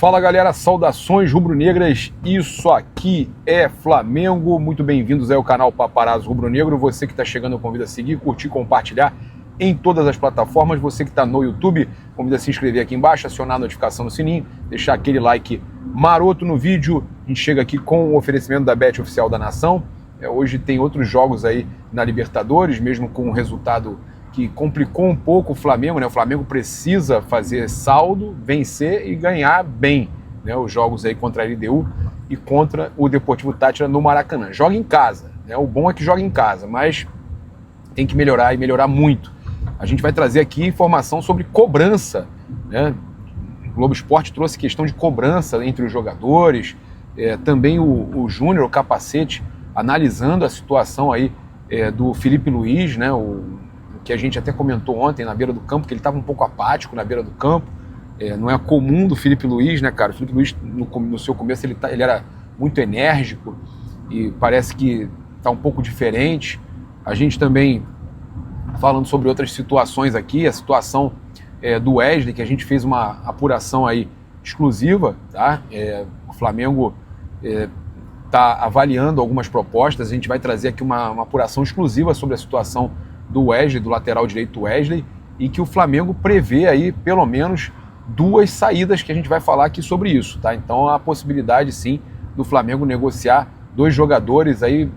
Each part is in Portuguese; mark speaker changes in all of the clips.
Speaker 1: Fala galera, saudações rubro-negras, isso aqui é Flamengo, muito bem-vindos ao canal Paparazzo Rubro-Negro. Você que está chegando eu convido a seguir, curtir, compartilhar em todas as plataformas. Você que está no YouTube, convido a se inscrever aqui embaixo, acionar a notificação no sininho, deixar aquele like maroto no vídeo. A gente chega aqui com o oferecimento da Bet Oficial da Nação. Hoje tem outros jogos aí na Libertadores, mesmo com um resultado que complicou um pouco o Flamengo, né? O Flamengo precisa fazer saldo, vencer e ganhar bem, né? Os jogos aí contra a LDU e contra o Deportivo Táchira no Maracanã. Joga em casa, né? O bom é que joga em casa, mas tem que melhorar e melhorar muito. A gente vai trazer aqui informação sobre cobrança, né? O Globo Esporte trouxe questão de cobrança entre os jogadores, também o Júnior, o Capacete, analisando a situação aí do Filipe Luís, né? Que a gente até comentou ontem na beira do campo, que ele estava um pouco apático na beira do campo. Não é comum do Filipe Luís, né, cara? O Filipe Luís, no seu começo, ele era muito enérgico e parece que está um pouco diferente. A gente também, falando sobre outras situações aqui, a situação do Wesley, que a gente fez uma apuração aí exclusiva, tá? O Flamengo está avaliando algumas propostas, a gente vai trazer aqui uma apuração exclusiva sobre a situação do Wesley, do lateral direito Wesley, e que o Flamengo prevê aí pelo menos 2 saídas que a gente vai falar aqui sobre isso, tá? Então a possibilidade sim do Flamengo negociar 2 jogadores aí,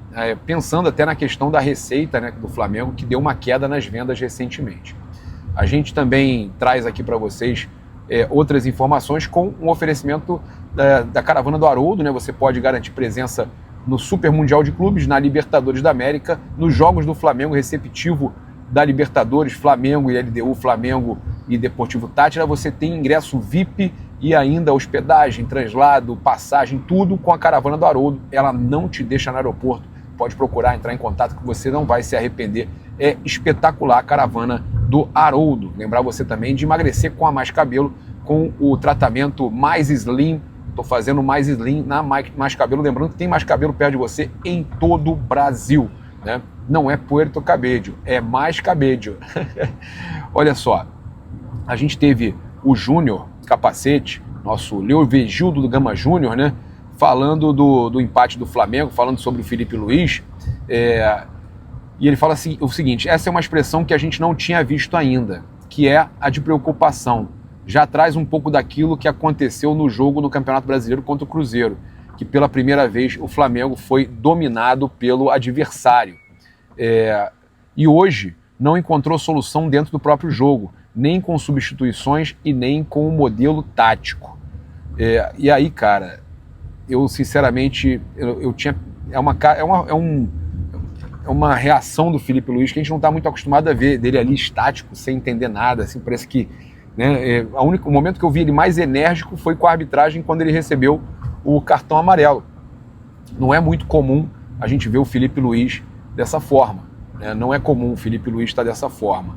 Speaker 1: pensando até na questão da receita, né, do Flamengo, que deu uma queda nas vendas recentemente. A gente também traz aqui para vocês outras informações com um oferecimento da Caravana do Haroldo, né? Você pode garantir presença no Super Mundial de Clubes, na Libertadores da América, nos jogos do Flamengo receptivo da Libertadores, Flamengo e LDU, Flamengo e Deportivo Táchira. Você tem ingresso VIP e ainda hospedagem, translado, passagem, tudo com a Caravana do Haroldo. Ela não te deixa no aeroporto. Pode procurar, entrar em contato que você não vai se arrepender. É espetacular a Caravana do Haroldo. Lembrar você também de emagrecer com a Mais Cabelo, com o tratamento Mais Slim. Estou fazendo Mais Slim na Mais Cabelo. Lembrando que tem Mais Cabelo perto de você em todo o Brasil, né? Não é Puerto Cabello, é Mais Cabello. Olha só, a gente teve o Júnior Capacete, nosso Leovegildo do Gama Júnior, né? Falando do empate do Flamengo, falando sobre o Filipe Luís. E ele fala assim, o seguinte: essa é uma expressão que a gente não tinha visto ainda, que é a de preocupação. Já traz um pouco daquilo que aconteceu no jogo no Campeonato Brasileiro contra o Cruzeiro, que pela primeira vez o Flamengo foi dominado pelo adversário. E hoje não encontrou solução dentro do próprio jogo, nem com substituições e nem com o modelo tático. E aí, cara, eu sinceramente, é uma reação do Filipe Luís que a gente não está muito acostumado a ver, dele ali estático, sem entender nada, assim, parece que, né, o momento que eu vi ele mais enérgico foi com a arbitragem quando ele recebeu o cartão amarelo. Não é muito comum a gente ver o Filipe Luís dessa forma, né? Não é comum o Filipe Luís estar dessa forma.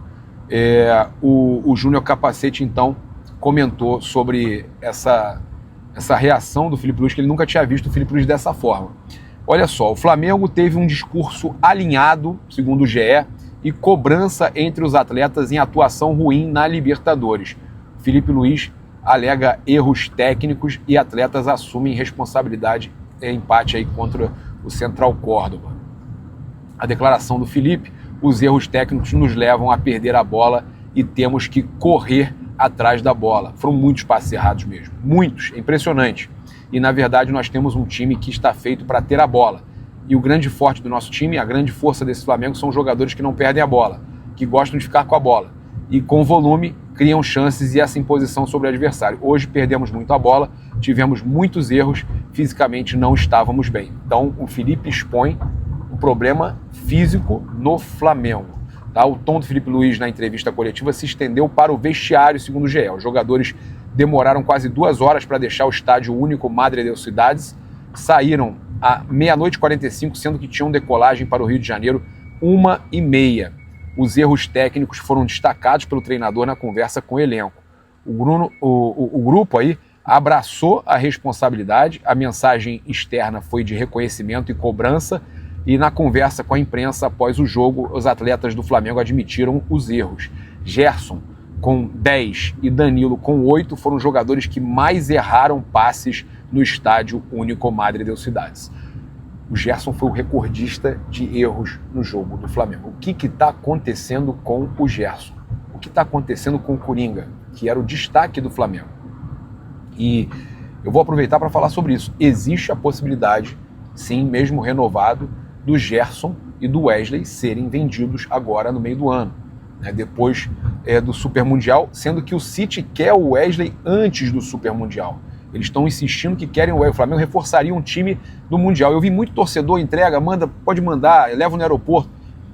Speaker 1: O Júnior Capacete, então, comentou sobre essa reação do Filipe Luís, que ele nunca tinha visto o Filipe Luís dessa forma. Olha só, o Flamengo teve um discurso alinhado, segundo o GE, e cobrança entre os atletas em atuação ruim na Libertadores. Filipe Luís alega erros técnicos e atletas assumem responsabilidade em empate aí contra o Central Córdoba. A declaração do Filipe: os erros técnicos nos levam a perder a bola e temos que correr atrás da bola. Foram muitos passes errados mesmo, muitos, é impressionante. E na verdade nós temos um time que está feito para ter a bola. E o grande forte do nosso time, a grande força desse Flamengo são jogadores que não perdem a bola, que gostam de ficar com a bola. E com volume criam chances e essa imposição sobre o adversário. Hoje perdemos muito a bola, tivemos muitos erros, fisicamente não estávamos bem. Então o Filipe expõe o problema físico no Flamengo. Tá? O tom do Filipe Luís na entrevista coletiva se estendeu para o vestiário, segundo o GE. Os jogadores demoraram quase 2 horas para deixar o estádio único Madre de Ciudades, saíram à 00:45, sendo que tinham decolagem para o Rio de Janeiro 1h30. Os erros técnicos foram destacados pelo treinador na conversa com o elenco. O grupo aí abraçou a responsabilidade, a mensagem externa foi de reconhecimento e cobrança, e na conversa com a imprensa após o jogo, os atletas do Flamengo admitiram os erros. Gerson, com 10 e Danilo com 8 foram os jogadores que mais erraram passes no estádio Único Madre de Ciudades. O Gerson foi o recordista de erros no jogo do Flamengo. O que está acontecendo com o Gerson? O que está acontecendo com o Coringa, que era o destaque do Flamengo? E eu vou aproveitar para falar sobre isso. Existe a possibilidade, sim, mesmo renovado, do Gerson e do Wesley serem vendidos agora no meio do ano, né, depois do Super Mundial, sendo que o City quer o Wesley antes do Super Mundial. Eles estão insistindo que querem o Wesley. O Flamengo reforçaria um time do Mundial. Eu vi muito torcedor, entrega, manda, pode mandar, leva no aeroporto.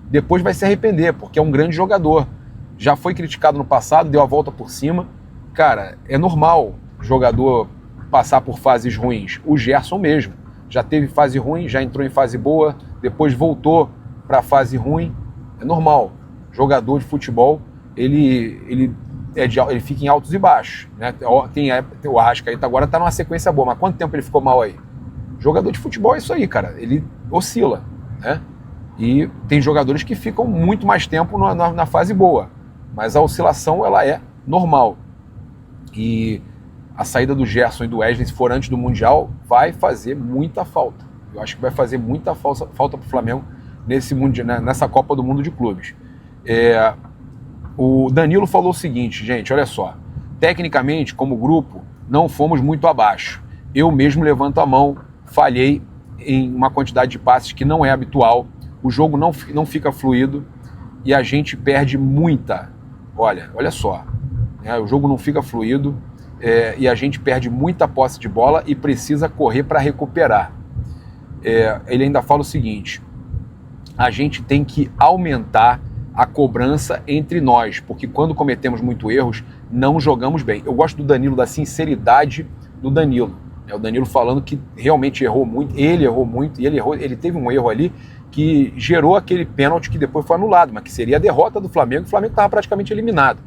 Speaker 1: Depois vai se arrepender, porque é um grande jogador. Já foi criticado no passado, deu a volta por cima. Cara, é normal jogador passar por fases ruins. O Gerson mesmo já teve fase ruim, já entrou em fase boa, depois voltou para a fase ruim. É normal. Jogador de futebol, ele fica em altos e baixos, né? O Arrascaeta agora está numa sequência boa, mas quanto tempo ele ficou mal aí? Jogador de futebol é isso aí, cara. Ele oscila, né? E tem jogadores que ficam muito mais tempo na fase boa, mas a oscilação ela é normal. E a saída do Gerson e do Wesley, se for antes do Mundial, vai fazer muita falta. Eu acho que vai fazer muita falta para o Flamengo nessa Copa do Mundo de Clubes. O Danilo falou o seguinte, gente, olha só. Tecnicamente, como grupo, não fomos muito abaixo. Eu mesmo levanto a mão, falhei em uma quantidade de passes que não é habitual. O jogo não fica fluido e a gente perde muita. Olha só. O jogo não fica fluido. E a gente perde muita posse de bola e precisa correr para recuperar. Ele ainda fala o seguinte: a gente tem que aumentar a cobrança entre nós, porque quando cometemos muitos erros, não jogamos bem. Eu gosto do Danilo, da sinceridade do Danilo. O Danilo falando que realmente errou muito, ele errou muito, e ele teve um erro ali que gerou aquele pênalti que depois foi anulado, mas que seria a derrota do Flamengo. O Flamengo estava praticamente eliminado.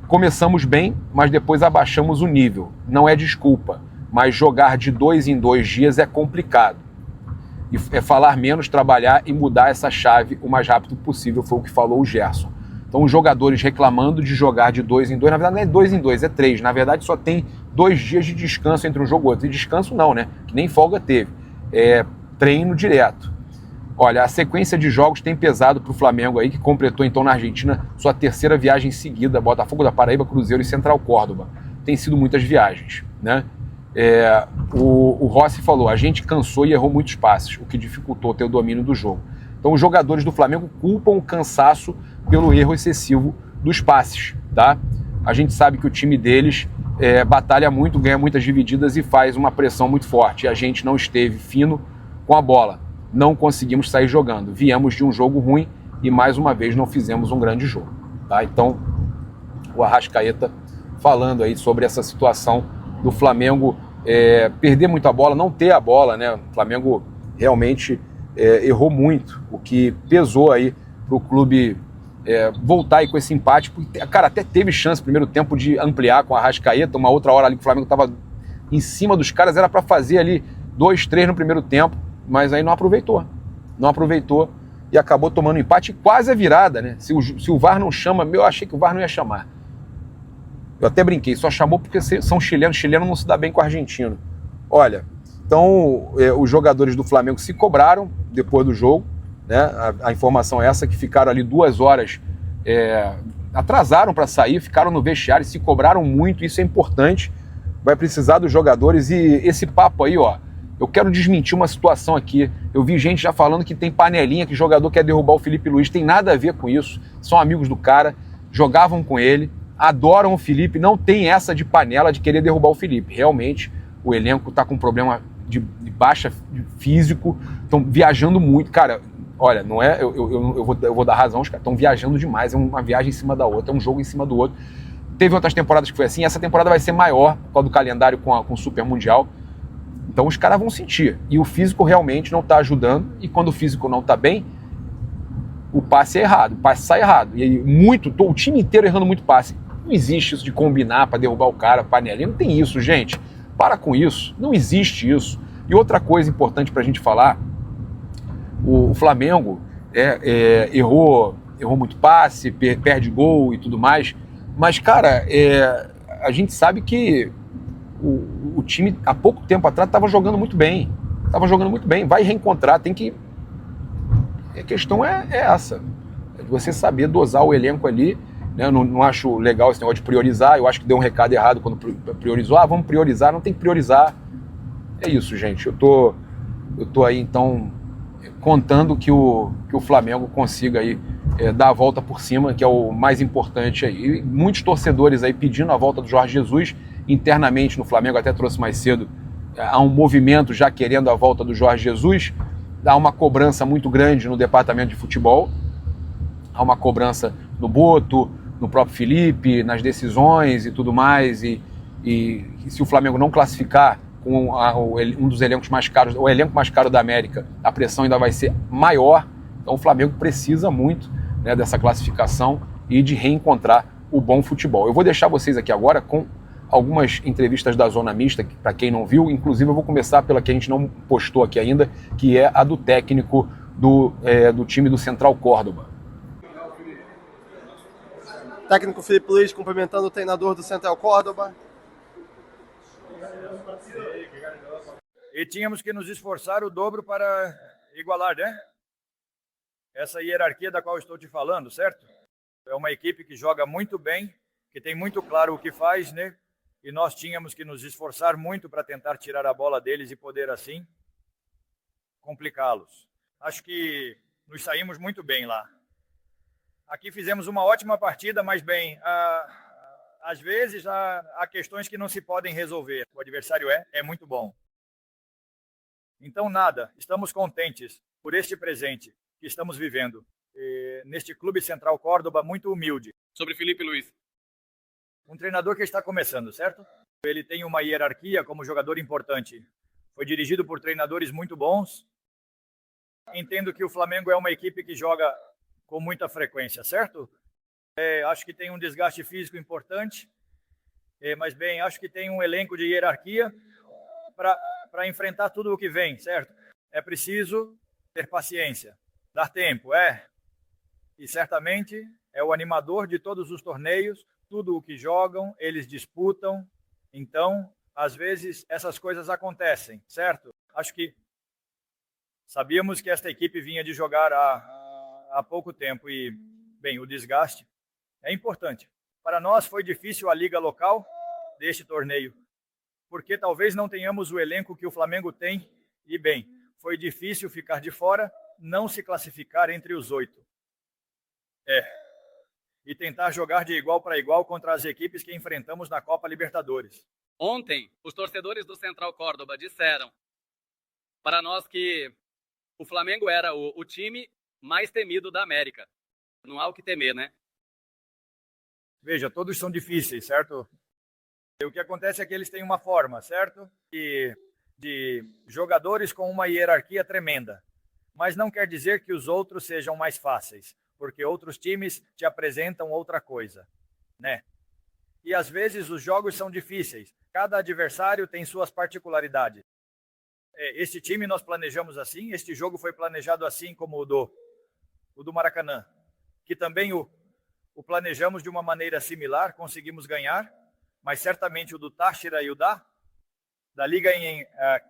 Speaker 1: Começamos bem, mas depois abaixamos o nível. Não é desculpa, mas jogar de 2 em 2 dias é complicado. E é falar menos, trabalhar e mudar essa chave o mais rápido possível, foi o que falou o Gerson. Então os jogadores reclamando de jogar de 2 em 2, na verdade não é 2 em 2, é 3. Na verdade só tem 2 dias de descanso entre um jogo e outro. E descanso não, né? Que nem folga teve. É treino direto. Olha, a sequência de jogos tem pesado para o Flamengo aí, que completou então na Argentina sua 3ª viagem seguida, Botafogo da Paraíba, Cruzeiro e Central Córdoba. Tem sido muitas viagens, né? O Rossi falou, a gente cansou e errou muitos passes, o que dificultou ter o domínio do jogo. Então os jogadores do Flamengo culpam o cansaço pelo erro excessivo dos passes, tá? A gente sabe que o time deles batalha muito, ganha muitas divididas e faz uma pressão muito forte. E a gente não esteve fino com a bola. Não conseguimos sair jogando. Viemos de um jogo ruim e mais uma vez não fizemos um grande jogo, tá? Então o Arrascaeta falando aí sobre essa situação do Flamengo perder muito a bola, não ter a bola, né? O Flamengo realmente errou muito, o que pesou aí para o clube voltar aí com esse empate, porque, cara, até teve chance no primeiro tempo de ampliar com a Arrascaeta, uma outra hora ali que o Flamengo estava em cima dos caras, era para fazer ali 2, 3 no primeiro tempo, mas aí não aproveitou e acabou tomando empate e quase a virada, né? Se o VAR não chama, eu achei que o VAR não ia chamar. Eu até brinquei, só chamou porque são chilenos, chileno não se dá bem com o argentino. Olha, então os jogadores do Flamengo se cobraram depois do jogo, né? A informação é essa, que ficaram ali 2 horas, atrasaram para sair, ficaram no vestiário, se cobraram muito, isso é importante, vai precisar dos jogadores. E esse papo aí, ó, eu quero desmentir uma situação aqui. Eu vi gente já falando que tem panelinha, que jogador quer derrubar o Felipe Luiz, tem nada a ver com isso, são amigos do cara, jogavam com ele, adoram o Felipe, não tem essa de panela de querer derrubar o Felipe. Realmente, o elenco tá com problema de baixa físico, estão viajando muito. Cara, olha, não é, eu vou dar razão, os caras estão viajando demais, é uma viagem em cima da outra, é um jogo em cima do outro. Teve outras temporadas que foi assim, essa temporada vai ser maior por causa do calendário com o Super Mundial. Então os caras vão sentir. E o físico realmente não tá ajudando, e quando o físico não tá bem, o passe é errado, o passe sai errado. E aí, o time inteiro errando muito passe. Não existe isso de combinar para derrubar o cara, panelinha, não tem isso, gente. Para com isso, não existe isso. E outra coisa importante para a gente falar, o Flamengo errou muito passe, perde gol e tudo mais, Mas, cara, a gente sabe que o time, há pouco tempo atrás, estava jogando muito bem. Vai reencontrar, tem que... A questão é essa. É você saber dosar o elenco ali. Né? Eu não acho legal esse negócio de priorizar. Eu acho que deu um recado errado quando priorizou. Vamos priorizar. Não tem que priorizar. É isso, gente. Eu tô aí, então, contando que o Flamengo consiga aí dar a volta por cima, que é o mais importante aí. E muitos torcedores aí pedindo a volta do Jorge Jesus. Internamente no Flamengo, até trouxe mais cedo, há um movimento já querendo a volta do Jorge Jesus. Há uma cobrança muito grande no departamento de futebol. Há uma cobrança no Boto, no próprio Felipe, nas decisões e tudo mais. E se o Flamengo não classificar com um dos elencos mais caros, o elenco mais caro da América, a pressão ainda vai ser maior. Então o Flamengo precisa muito, né, dessa classificação e de reencontrar o bom futebol. Eu vou deixar vocês aqui agora com algumas entrevistas da Zona Mista, para quem não viu. Inclusive eu vou começar pela que a gente não postou aqui ainda, que é a do técnico do time do Central Córdoba.
Speaker 2: Técnico Felipe Luiz cumprimentando o treinador do Central Córdoba.
Speaker 3: E tínhamos que nos esforçar o dobro para igualar, né? Essa hierarquia da qual estou te falando, certo? É uma equipe que joga muito bem, que tem muito claro o que faz, né? E nós tínhamos que nos esforçar muito para tentar tirar a bola deles e poder, assim, complicá-los. Acho que nos saímos muito bem lá. Aqui fizemos uma ótima partida, mas bem, às vezes há questões que não se podem resolver. O adversário é muito bom. Então, nada, estamos contentes por este presente que estamos vivendo neste Clube Central Córdoba, muito humilde.
Speaker 4: Sobre Felipe Luiz.
Speaker 3: Um treinador que está começando, certo? Ele tem uma hierarquia como jogador importante. Foi dirigido por treinadores muito bons. Entendo que o Flamengo é uma equipe que joga com muita frequência, certo? Acho que tem um desgaste físico importante, mas bem, acho que tem um elenco de hierarquia para enfrentar tudo o que vem, certo? É preciso ter paciência, dar tempo, E certamente é o animador de todos os torneios, tudo o que jogam, eles disputam. Então, às vezes, essas coisas acontecem, certo? Acho que sabíamos que esta equipe vinha de jogar há pouco tempo e, bem, o desgaste é importante. Para nós foi difícil a liga local deste torneio, porque talvez não tenhamos o elenco que o Flamengo tem e, bem, foi difícil ficar de fora, não se classificar entre os 8. E tentar jogar de igual para igual contra as equipes que enfrentamos na Copa Libertadores.
Speaker 4: Ontem, os torcedores do Central Córdoba disseram para nós que o Flamengo era o time mais temido da América. Não há o que temer, né?
Speaker 3: Veja, todos são difíceis, certo? E o que acontece é que eles têm uma forma, certo? De jogadores com uma hierarquia tremenda. Mas não quer dizer que os outros sejam mais fáceis, porque outros times te apresentam outra coisa, né? E às vezes os jogos são difíceis. Cada adversário tem suas particularidades. Este time nós planejamos assim, este jogo foi planejado assim como o do Maracanã, que também o planejamos de uma maneira similar, conseguimos ganhar, mas certamente o do Táchira e o da Liga em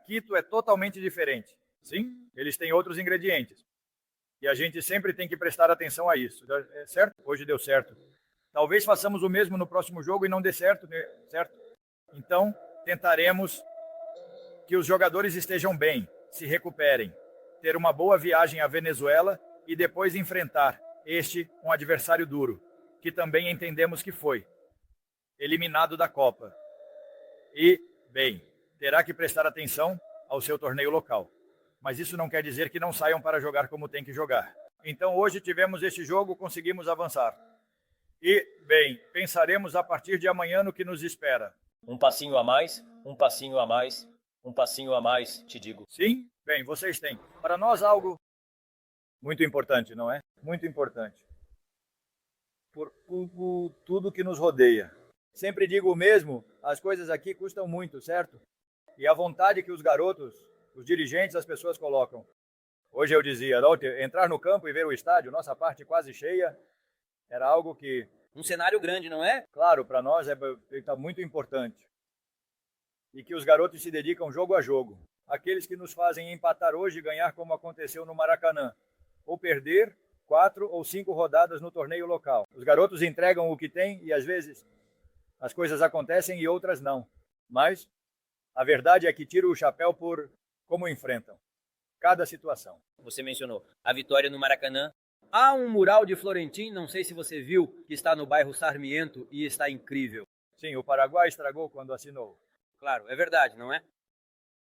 Speaker 3: Quito é totalmente diferente. Sim, eles têm outros ingredientes. E a gente sempre tem que prestar atenção a isso, certo? Hoje deu certo. Talvez façamos o mesmo no próximo jogo e não dê certo, certo? Então, tentaremos que os jogadores estejam bem, se recuperem, ter uma boa viagem à Venezuela e depois enfrentar um adversário duro, que também entendemos que foi eliminado da Copa. E, bem, terá que prestar atenção ao seu torneio local. Mas isso não quer dizer que não saiam para jogar como tem que jogar. Então, hoje tivemos este jogo, conseguimos avançar. E, bem, pensaremos a partir de amanhã no que nos espera.
Speaker 5: Um passinho a mais, um passinho a mais, um passinho a mais, te digo.
Speaker 3: Sim? Bem, vocês têm. Para nós, algo muito importante, não é? Muito importante. Por tudo que nos rodeia. Sempre digo o mesmo, as coisas aqui custam muito, certo? E a vontade que os garotos, os dirigentes, as pessoas colocam. Hoje eu dizia, entrar no campo e ver o estádio, nossa parte quase cheia, era algo que
Speaker 5: Um cenário grande, não é?
Speaker 3: Claro, para nós tá muito importante. E que os garotos se dedicam jogo a jogo. Aqueles que nos fazem empatar hoje e ganhar como aconteceu no Maracanã. Ou perder 4 ou 5 rodadas no torneio local. Os garotos entregam o que têm e às vezes as coisas acontecem e outras não. Mas a verdade é que tiro o chapéu por como enfrentam cada situação.
Speaker 5: Você mencionou a vitória no Maracanã. Há um mural de Florentin, não sei se você viu, que está no bairro Sarmiento e está incrível.
Speaker 3: Sim, o Paraguai estragou quando assinou.
Speaker 5: Claro, é verdade, não é?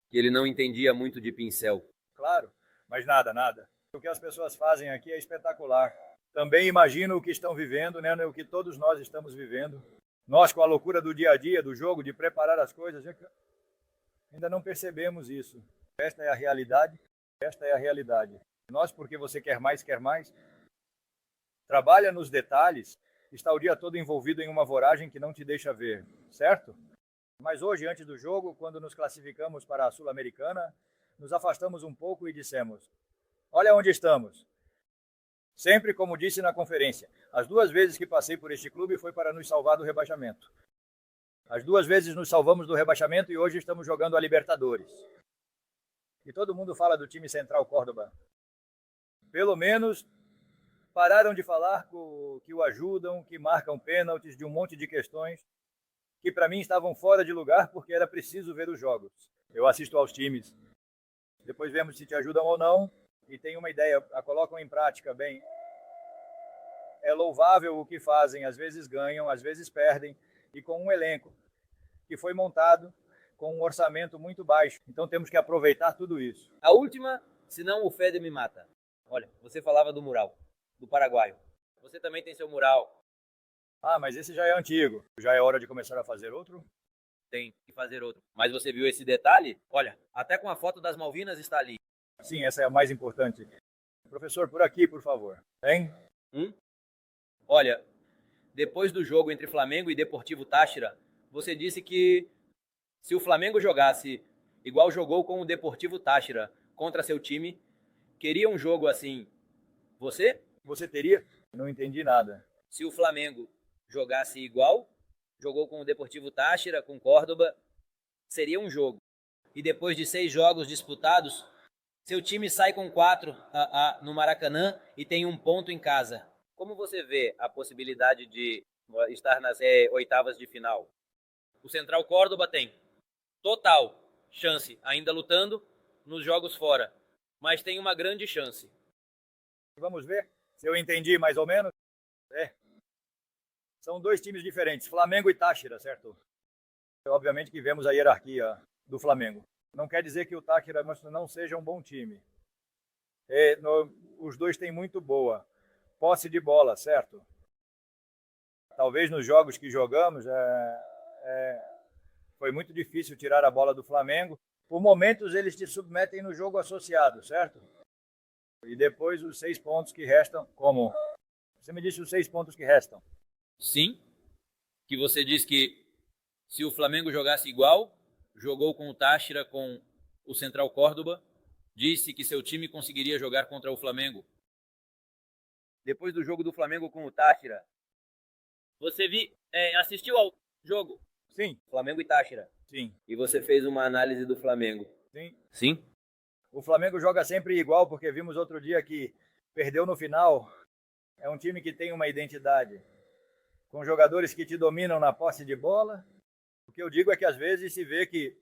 Speaker 5: Que ele não entendia muito de pincel.
Speaker 3: Claro, mas nada. O que as pessoas fazem aqui é espetacular. Também imagino o que estão vivendo, né? O que todos nós estamos vivendo. Nós, com a loucura do dia a dia, do jogo, de preparar as coisas, ainda não percebemos isso. Esta é a realidade. Nós, porque você quer mais, trabalha nos detalhes, está o dia todo envolvido em uma voragem que não te deixa ver, certo? Mas hoje, antes do jogo, quando nos classificamos para a Sul-Americana, nos afastamos um pouco e dissemos: olha onde estamos. Sempre como disse na conferência, as 2 vezes que passei por este clube foi para nos salvar do rebaixamento. As 2 vezes nos salvamos do rebaixamento e hoje estamos jogando a Libertadores. E todo mundo fala do time Central Córdoba. Pelo menos pararam de falar que o ajudam, que marcam pênaltis, de um monte de questões que para mim estavam fora de lugar porque era preciso ver os jogos. Eu assisto aos times, depois vemos se te ajudam ou não e tenho uma ideia, a colocam em prática bem. É louvável o que fazem, às vezes ganham, às vezes perdem, e com um elenco que foi montado com um orçamento muito baixo. Então temos que aproveitar tudo isso.
Speaker 5: A última, senão o Fede me mata. Olha, você falava do mural, do paraguaio. Você também tem seu mural.
Speaker 3: Ah, mas esse já é antigo. Já é hora de começar a fazer outro?
Speaker 5: Tem que fazer outro. Mas você viu esse detalhe? Olha, até com a foto das Malvinas está ali.
Speaker 3: Sim, essa é a mais importante. Professor, por aqui, por favor. Hein?
Speaker 5: Olha, depois do jogo entre Flamengo e Deportivo Táchira, você disse que se o Flamengo jogasse igual jogou com o Deportivo Táchira contra seu time, queria um jogo assim. Você?
Speaker 3: Você teria? Não entendi nada.
Speaker 5: Se o Flamengo jogasse igual, jogou com o Deportivo Táchira, com Córdoba, seria um jogo. E depois de 6 jogos disputados, seu time sai com 4 no Maracanã e tem 1 ponto em casa. Como você vê a possibilidade de estar nas oitavas de final? O Central Córdoba tem total chance, ainda lutando nos jogos fora, mas tem uma grande chance.
Speaker 3: Vamos ver se eu entendi mais ou menos. São 2 times diferentes, Flamengo e Táchira, certo? Obviamente que vemos a hierarquia do Flamengo. Não quer dizer que o Táchira não seja um bom time. Os 2 têm muito boa posse de bola, certo? Talvez nos jogos que jogamos foi muito difícil tirar a bola do Flamengo. Por momentos eles te submetem no jogo associado, certo? E depois os 6 pontos que restam, como? Você me disse os 6 pontos que restam.
Speaker 5: Sim, que você diz que se o Flamengo jogasse igual, jogou com o Táchira, com o Central Córdoba, disse que seu time conseguiria jogar contra o Flamengo. Depois do jogo do Flamengo com o Táchira, você assistiu ao jogo?
Speaker 3: Sim.
Speaker 5: Flamengo e Táchira.
Speaker 3: Sim.
Speaker 5: E você fez uma análise do Flamengo.
Speaker 3: Sim.
Speaker 5: Sim?
Speaker 3: O Flamengo joga sempre igual, porque vimos outro dia que perdeu no final. É um time que tem uma identidade, com jogadores que te dominam na posse de bola. O que eu digo é que às vezes se vê que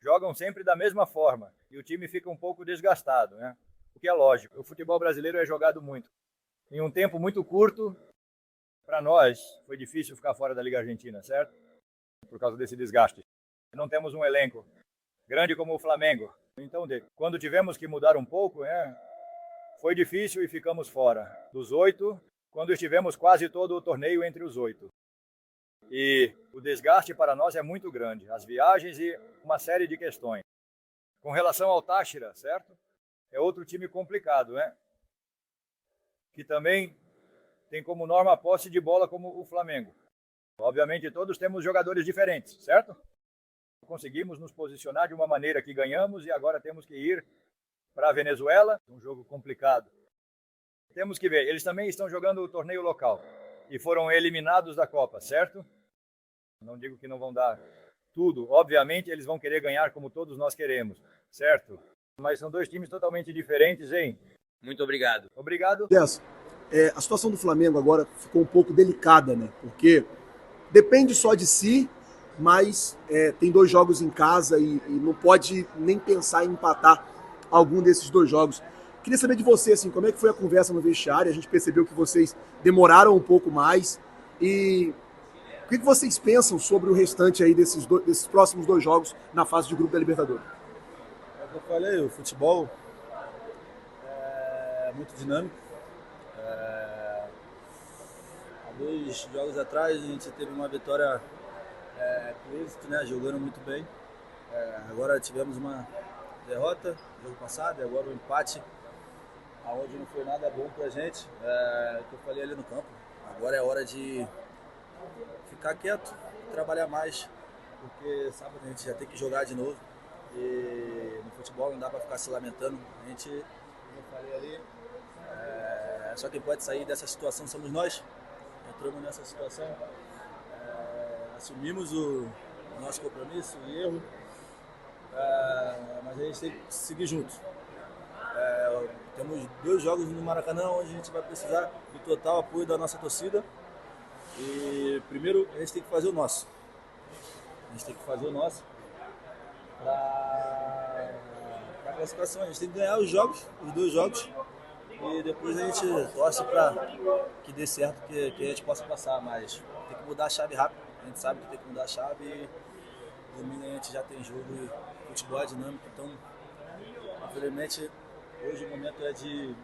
Speaker 3: jogam sempre da mesma forma e o time fica um pouco desgastado, né? O que é lógico. O futebol brasileiro é jogado muito. Em um tempo muito curto, para nós foi difícil ficar fora da Liga Argentina, certo? Por causa desse desgaste. Não temos um elenco grande como o Flamengo. Então, quando tivemos que mudar um pouco, foi difícil e ficamos fora dos 8, quando estivemos quase todo o torneio entre os 8. E o desgaste para nós é muito grande, as viagens e uma série de questões. Com relação ao Táchira, certo? É outro time complicado, que também tem como norma a posse de bola como o Flamengo. Obviamente todos temos jogadores diferentes, certo? Conseguimos nos posicionar de uma maneira que ganhamos e agora temos que ir para a Venezuela, um jogo complicado. Temos que ver, eles também estão jogando o torneio local. e foram eliminados da Copa, certo? Não digo que não vão dar tudo. Obviamente, eles vão querer ganhar como todos nós queremos, certo? Mas são dois times totalmente diferentes, hein?
Speaker 5: Muito obrigado.
Speaker 3: Obrigado.
Speaker 6: Gerson, a situação do Flamengo agora ficou um pouco delicada, né? Porque depende só de si, mas tem 2 jogos em casa e não pode nem pensar em empatar algum desses 2 jogos. Queria saber de você, assim, como é que foi a conversa no vestiário? A gente percebeu que vocês demoraram um pouco mais e o que vocês pensam sobre o restante aí desses próximos 2 jogos na fase de grupo da Libertadores?
Speaker 7: É o que eu falei, o futebol é muito dinâmico. Há 2 jogos atrás a gente teve uma vitória com êxito, né, jogando muito bem. Agora tivemos uma derrota no jogo passado e agora um empate, onde não foi nada bom pra gente. O que eu falei ali no campo. Agora é hora de ficar quieto, trabalhar mais, porque sábado a gente já tem que jogar de novo. E no futebol não dá para ficar se lamentando. A gente, como eu falei ali, só quem pode sair dessa situação somos nós. Entramos nessa situação, assumimos o nosso compromisso, o erro, mas a gente tem que seguir junto. Temos 2 jogos no Maracanã onde a gente vai precisar do total apoio da nossa torcida. E primeiro a gente tem que fazer o nosso. A gente tem que fazer o nosso para a classificação. A gente tem que ganhar os 2 jogos, e depois a gente torce para que dê certo, que a gente possa passar. Mas tem que mudar a chave rápido. A gente sabe que tem que mudar a chave e domingo a gente já tem jogo e futebol é dinâmico. Então, infelizmente, hoje o momento é de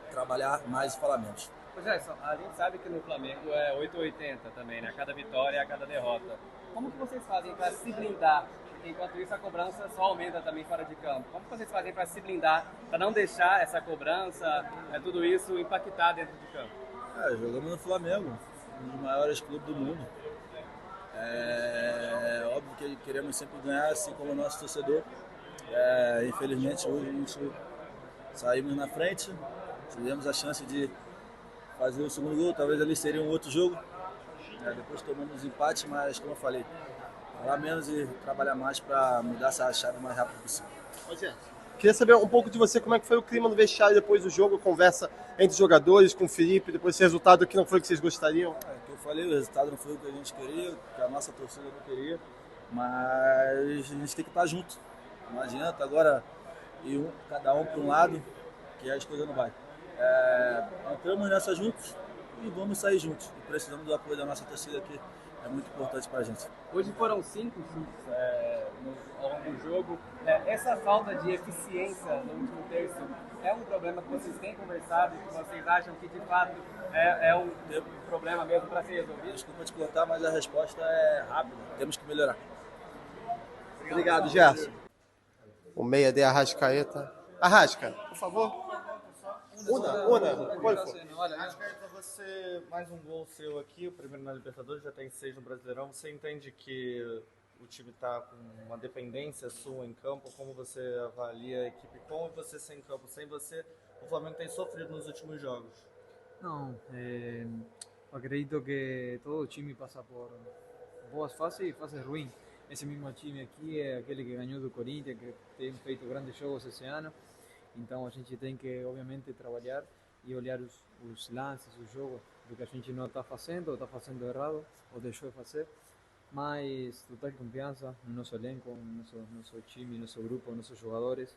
Speaker 7: trabalhar mais e falar menos.
Speaker 4: Gerson, a gente sabe que no Flamengo é 8 ou 80 também, né? A cada vitória e a cada derrota. Como que vocês fazem para se blindar? Enquanto isso, a cobrança só aumenta também fora de campo. Como que vocês fazem para se blindar, para não deixar essa cobrança, tudo isso impactar dentro de campo?
Speaker 7: Jogamos no Flamengo, um dos maiores clubes do mundo. É óbvio que queremos sempre ganhar, assim como o nosso torcedor. Infelizmente, hoje a gente saímos na frente, tivemos a chance de fazer o segundo gol, talvez ali seria um outro jogo. Depois tomamos empate, mas como eu falei, falar menos e trabalhar mais para mudar essa chave o mais rápido possível.
Speaker 2: Queria saber um pouco de você, como é que foi o clima no vestiário depois do jogo, a conversa entre os jogadores, com o Felipe, depois desse resultado que não foi o que vocês gostariam?
Speaker 7: Que eu falei, o resultado não foi o que a gente queria, que a nossa torcida não queria, mas a gente tem que estar junto. Não adianta agora ir cada um para um lado, que as coisas não vai. Entramos nessa juntos e vamos sair juntos. E precisamos do apoio da nossa torcida, que é muito importante para a gente.
Speaker 4: Hoje foram 5 chutes ao longo do jogo. Essa falta de eficiência no último terço é um problema que vocês têm conversado e que vocês acham que de fato é um problema mesmo para ser resolvido?
Speaker 7: Desculpa te contar, mas a resposta é rápida. Temos que melhorar.
Speaker 2: Obrigado, Gerson. O meia de Arrascaeta. Arrasca, por favor. Una, qual foi?
Speaker 8: Arrascaeta, você, mais um gol seu aqui, o primeiro na Libertadores, já tem 6 no Brasileirão. Você entende que o time está com uma dependência sua em campo? Como você avalia a equipe com você sem campo? Sem você, o Flamengo tem sofrido nos últimos jogos.
Speaker 9: Não, acredito que todo time passa por boas fases e fases ruins. Esse mesmo time aqui é aquele que ganhou do Corinthians, que tem feito grandes jogos esse ano. Então a gente tem que, obviamente, trabalhar e olhar os lances, os jogos, do que a gente não está fazendo, ou está fazendo errado, ou deixou de fazer. Mas total confiança no nosso elenco, no nosso time, no nosso grupo, nos nossos jogadores.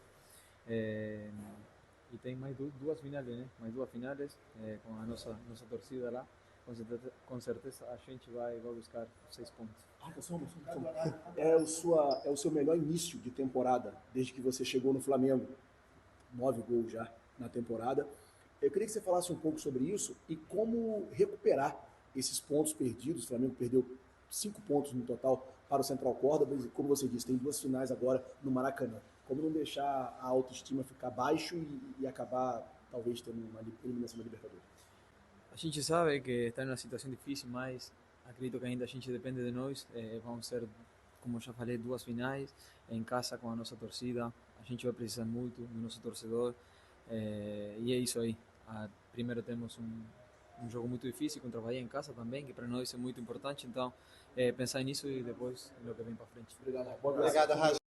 Speaker 9: E tem mais 2 finais, né? Mais 2 finais com a nossa torcida lá. Com certeza a gente vai buscar 6 pontos.
Speaker 6: É o seu melhor início de temporada, desde que você chegou no Flamengo. 9 gols já na temporada. Eu queria que você falasse um pouco sobre isso e como recuperar esses pontos perdidos. O Flamengo perdeu 5 pontos no total para o Central Córdoba, e como você disse, tem 2 finais agora no Maracanã. Como não deixar a autoestima ficar baixo e acabar, talvez, tendo uma eliminação da Libertadores?
Speaker 9: A gente sabe que está em uma situação difícil, mas acredito que ainda a gente depende de nós. Vão ser, como já falei, 2 finais em casa com a nossa torcida. A gente vai precisar muito do nosso torcedor, e é isso aí. Primeiro temos um jogo muito difícil contra a Bahia em casa também, que para nós é muito importante. Então, pensar nisso e depois no que vem para frente.
Speaker 2: Obrigado, Raja.